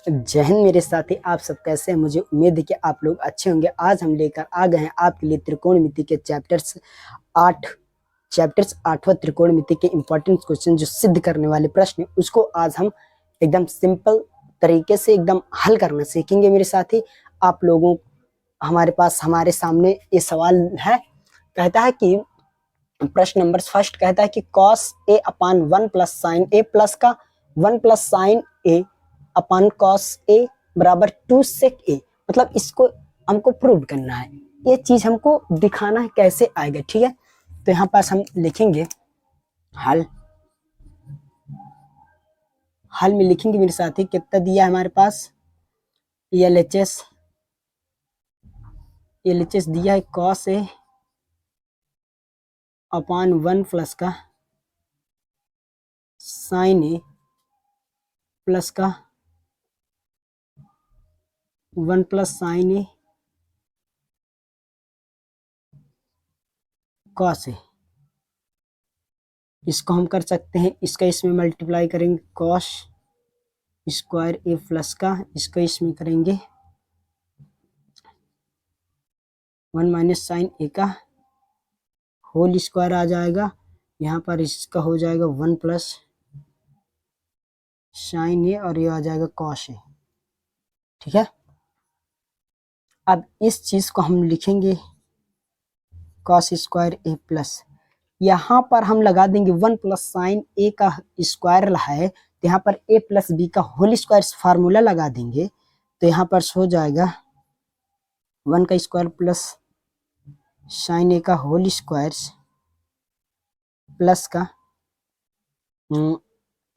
जय हिंद मेरे साथी, आप सब कैसे हैं। मुझे उम्मीद है कि आप लोग अच्छे होंगे। आज हम लेकर आ गए हैं आपके लिए त्रिकोणमिति के चैप्टर्स 8वां त्रिकोणमिति के इंपॉर्टेंट क्वेश्चन जो सिद्ध करने वाले प्रश्न उसको आज हम एकदम सिंपल तरीके से एकदम हल करना सीखेंगे। मेरे साथी, आप लोगों हमारे सामने ये सवाल है। कहता है कि प्रश्न नंबर फर्स्ट कहता है कि cos A upon 1 plus sign A plus का 1 plus sign A upon cos A बराबर 2 सेक ए। मतलब इसको हमको प्रूव करना है, ये चीज हमको दिखाना है कैसे आएगा। ठीक है, तो यहाँ पास हम लिखेंगे हल में लिखेंगे मेरे साथी कितना दिया है हमारे पास। एलएचएस दिया है कॉस ए अपान 1 प्लस का साइन ए प्लस का 1 plus sign A cos A. इसको हम कर सकते हैं, इसका इसमें मल्टीप्लाई करेंगे कॉस स्क्वायर ए प्लस का, इसको इसमें करेंगे 1 माइनस साइन ए का होल स्क्वायर आ जाएगा। यहाँ पर इसका हो जाएगा 1 प्लस साइन ए और ये आ जाएगा कॉस ए। ठीक है, अब इस चीज को हम लिखेंगे कॉस स्क्वायर ए प्लस, यहाँ पर हम लगा देंगे 1 प्लस साइन ए का स्क्वायर है, तो यहाँ पर ए प्लस बी का होल स्क्वायर फार्मूला लगा देंगे। तो यहाँ पर हो जाएगा 1 का स्क्वायर प्लस साइन ए का होल स्क्वायर प्लस का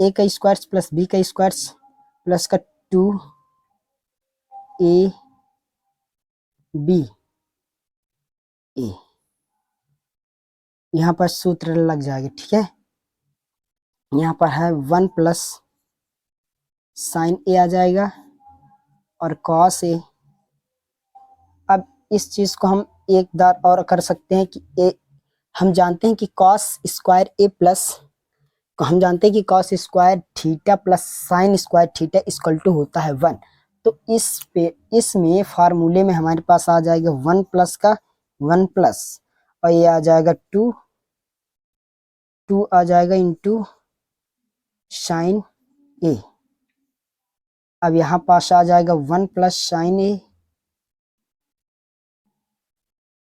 ए का स्क्वायर प्लस बी का स्क्वायर प्लस का 2 ए बी ए। यहाँ पर सूत्र लग जाएगा। ठीक है, यहाँ पर है 1 प्लस साइन ए आ जाएगा और कॉस ए। अब इस चीज को हम एक बार और कर सकते हैं कि ए हम जानते हैं कि कॉस स्क्वायर ए प्लस को हम जानते हैं कि cos square theta plus sine square theta equal to होता है 1। तो इसमें फार्मूले में हमारे पास आ जाएगा 1 प्लस का 1 प्लस और ये आ जाएगा 2 आ जाएगा इंटू साइन ए। अब यहाँ पास आ जाएगा 1 प्लस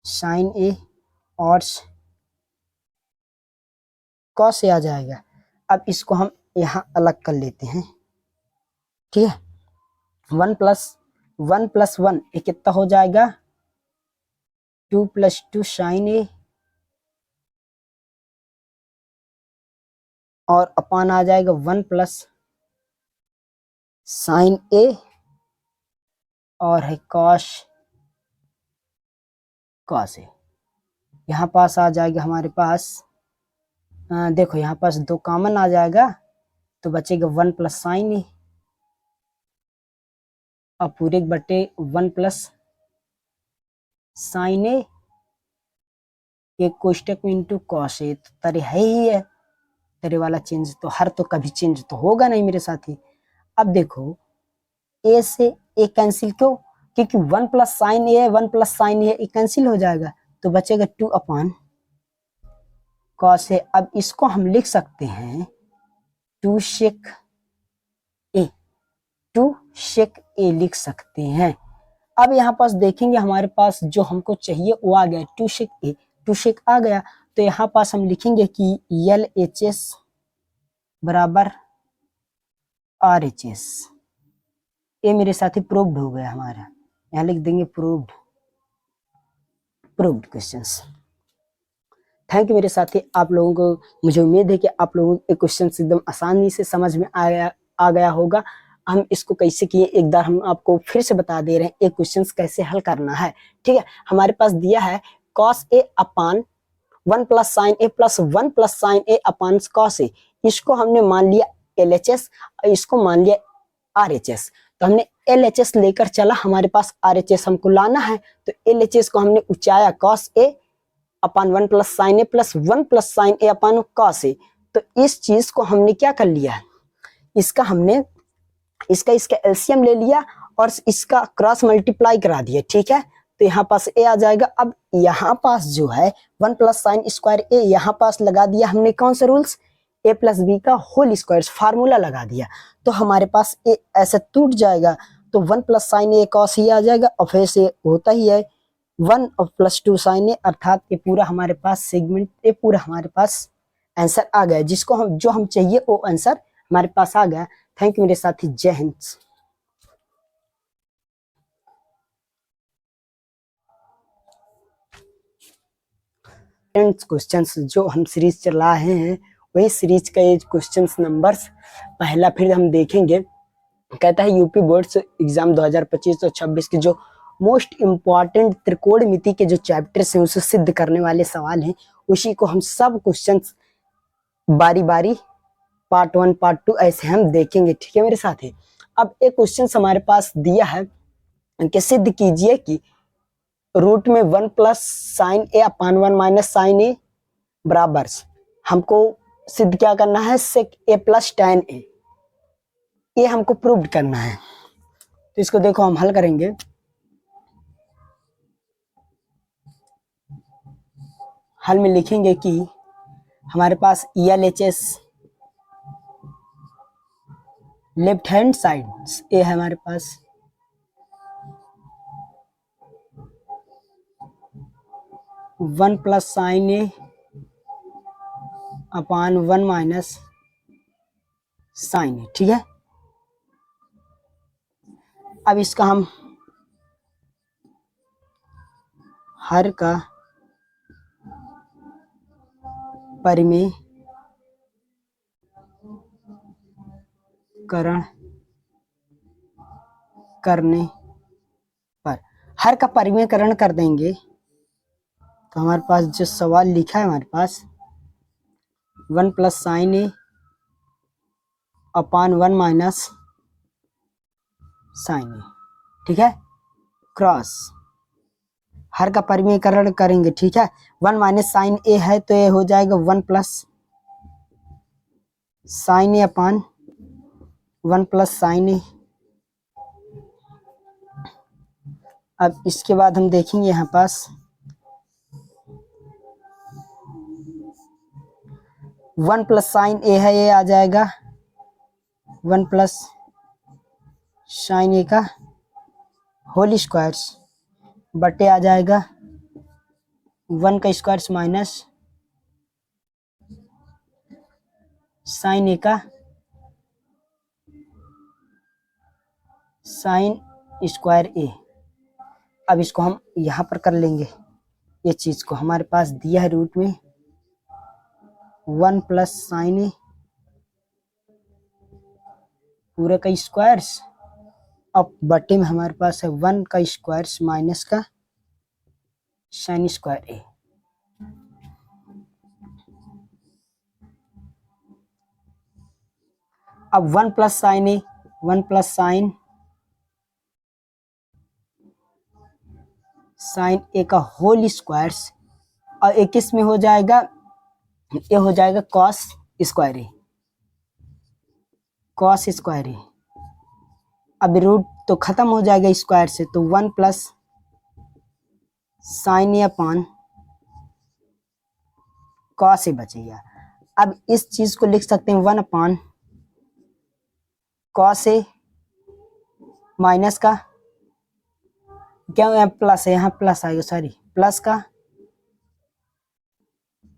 साइन ए और कॉस ए आ जाएगा। अब इसको हम यहाँ अलग कर लेते हैं। ठीक है, 1 प्लस 1 ये कितना हो जाएगा 2 प्लस 2 साइन ए और अपान आ जाएगा 1 प्लस साइन ए और है कॉस ए। यहाँ पास आ जाएगा हमारे पास देखो यहाँ पास 2 कॉमन आ जाएगा तो बचेगा 1 प्लस साइन ए और पूरे बटे 1 प्लस साइन ए एक कोष्टक में इंटू कॉस ए। तो तरे है ही है, तरे वाला चेंज तो हर तो कभी चेंज तो होगा नहीं मेरे साथी। अब देखो ए से ए कैंसिल क्यों, क्योंकि 1 प्लस साइन ए 1 प्लस साइन ए कैंसिल हो जाएगा तो बचेगा 2 अपान कॉस ए। अब इसको हम लिख सकते हैं 2 सेक ए लिख सकते हैं। अब यहाँ पास देखेंगे हमारे पास जो हमको चाहिए वो आ गया 2 सेक आ गया। तो यहाँ पास हम लिखेंगे कि LHS बराबर RHS। ये मेरे साथी प्रूव्ड हो गया हमारा, यहाँ लिख देंगे प्रूव्ड क्वेश्चंस। थैंक यू मेरे साथी, आप लोगों को मुझे उम्मीद है कि आप लोगों को क्वेश्चन एकदम आसानी से समझ में आ गया होगा। हम इसको कैसे किए एक बार हम आपको फिर से बता दे रहे हैं, एक क्वेश्चन कैसे हल करना है। ठीक है, हमारे पास दिया है cos A upon 1 plus sign A plus 1 plus sign A upon cos A. इसको हमने मान लिया LHS और इसको मान लिया RHS। तो हमने LHS लेकर चला, हमारे पास RHS हमको लाना है। तो LHS को हमने उचाया cos A upon 1 plus sign A plus 1 plus sign A upon cos A. तो इस चीज को हमने क्या कर लिया, इसका हमने इसका इसका एलसीएम ले लिया और इसका क्रॉस मल्टीप्लाई करा दिया, ठीक है। तो यहाँ पास ए आ जाएगा। अब यहाँ पास जो है 1 प्लस साइन स्क्वायर ए, यहाँ पास लगा दिया हमने कौन सा रूल्स, ए प्लस बी का होल स्क्वायर, फार्मूला लगा दिया। तो हमारे पास ए ऐसे टूट जाएगा, तो 1 प्लस साइन ए कॉस ही आ जाएगा, और फिर से होता ही है 1 और प्लस 2 साइन ए, अर्थात ये पूरा हमारे पास सेगमेंट, ये पूरा हमारे पास आंसर आ गया, जिसको हम जो हम चाहिए वो आंसर हमारे पास आ गया। थैंक यू मेरे साथी, जय हिंद। क्वेश्चंस जो हम सीरीज चला रहे हैं वही सीरीज का ये क्वेश्चंस नंबर्स पहला फिर हम देखेंगे। कहता है यूपी बोर्ड्स एग्जाम 2025 और 26 के जो मोस्ट इम्पॉर्टेंट त्रिकोणमिति के जो चैप्टर्स हैं उसे सिद्ध करने वाले सवाल हैं, उसी को हम सब क्वेश्चंस बारी बारी पार्ट 1 पार्ट 2 ऐसे हम देखेंगे, ठीक है मेरे साथी। अब एक क्वेश्चन हमारे पास दिया है कि सिद्ध कीजिए कि रूट में 1 प्लस साइन ए अपान 1 माइनस साइन ए बराबर, हमको सिद्ध क्या करना है, सेक ए प्लस tan ए, ये हमको प्रूव करना है। तो इसको देखो हम हल करेंगे। हल में लिखेंगे कि हमारे पास ELHS लेफ्ट हैंड साइड ए है हमारे पास, वन प्लस साइन ए अपान 1 माइनस साइन ए, ठीक है। अब इसका हम हर का परिमेयकरण करने पर, हर का परिमेयकरण कर देंगे तो हमारे पास जो सवाल लिखा है हमारे पास 1 प्लस साइन ए अपान 1 माइनस साइन ए, ठीक है, क्रॉस हर का परिमेयकरण करेंगे, ठीक है। 1 माइनस साइन ए है तो ये हो जाएगा 1 प्लस साइन ए अपान 1 प्लस साइन ए। अब इसके बाद हम देखेंगे यहाँ पास 1 प्लस साइन ए है, ये आ जाएगा 1 प्लस साइन ए का होल स्क्वायर बटे आ जाएगा 1 का स्क्वायर माइनस साइन ए का साइन स्क्वायर ए। अब इसको हम यहाँ पर कर लेंगे, ये चीज को हमारे पास दिया है रूट में 1 प्लस साइन ए पूरे का स्क्वायर, अब बटे में हमारे पास है 1 का स्क्वायर माइनस का साइन स्क्वायर ए। अब 1 प्लस साइन ए, 1 प्लस साइन ए का होल स्क्वायर, और एक इसमें हो जाएगा, ये हो जाएगा कॉस स्क्वायर ए, कॉस स्क्वायर ए। अब रूट तो खत्म हो जाएगा स्क्वायर से, तो 1 plus sign A upon cos A बचेगा। अब इस चीज को लिख सकते हैं 1 अपान कॉस ए माइनस का क्या प्लस है, यहाँ प्लस आएगा, सॉरी प्लस का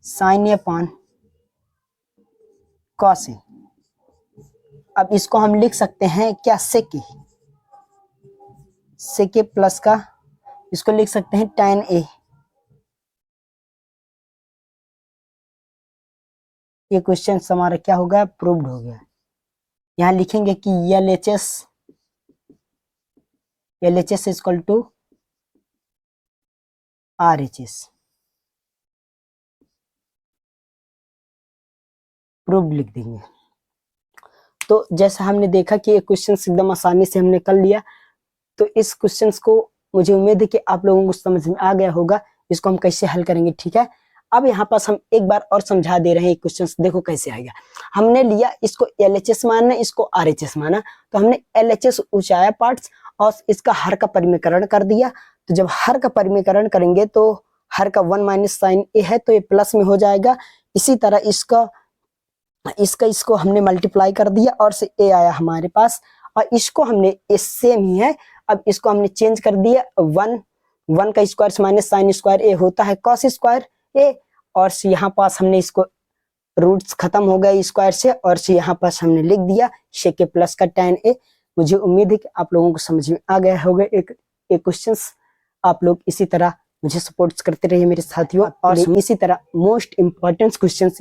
sign A upon cos A. अब इसको हम लिख सकते हैं क्या, सेके प्लस का, इसको लिख सकते हैं tan ए। ये क्वेश्चन हमारा क्या होगा, प्रूव्ड हो गया। यहाँ लिखेंगे कि LHS equal to RHS, proved लिख देंगे। तो जैसा हमने देखा कि ये क्वेश्चन एकदम आसानी से हमने कर लिया, तो इस क्वेश्चन को मुझे उम्मीद है कि आप लोगों को समझ में आ गया होगा इसको हम कैसे हल करेंगे, ठीक है। अब यहाँ पास हम एक बार और समझा दे रहे हैं क्वेश्चन, देखो कैसे आएगा। हमने लिया इसको LHS माना, इसको RHS माना, तो हमने LHS ऊंचाया पार्ट्स और इसका हर का परिमीकरण कर दिया। तो जब हर का परिमीकरण करेंगे तो हर का 1 माइनस साइन ए है तो ये प्लस में हो जाएगा। इसी तरह इसको हमने मल्टीप्लाई कर दिया और से ए आया हमारे पास, और इसको हमने सेम ही है, अब इसको हमने चेंज कर दिया। 1 का स्क्वायर माइनस साइन स्क्वायर ए होता है कॉस स्क्वायर ए, और यहाँ पास हमने इसको रूट्स खत्म हो गए स्क्वायर से, और यहाँ पास हमने लिख दिया शेक के प्लस का tan ए। मुझे उम्मीद है कि आप लोगों को समझ में आ गया होगा एक क्वेश्चंस। आप लोग इसी तरह मुझे सपोर्ट करते रहिए मेरे साथियों, और इसी तरह मोस्ट इम्पोर्टेंट क्वेश्चन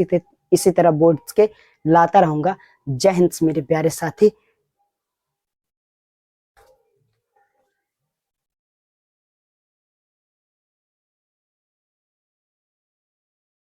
इसी तरह बोर्ड्स के लाता रहूंगा। जय हिंद मेरे प्यारे साथी।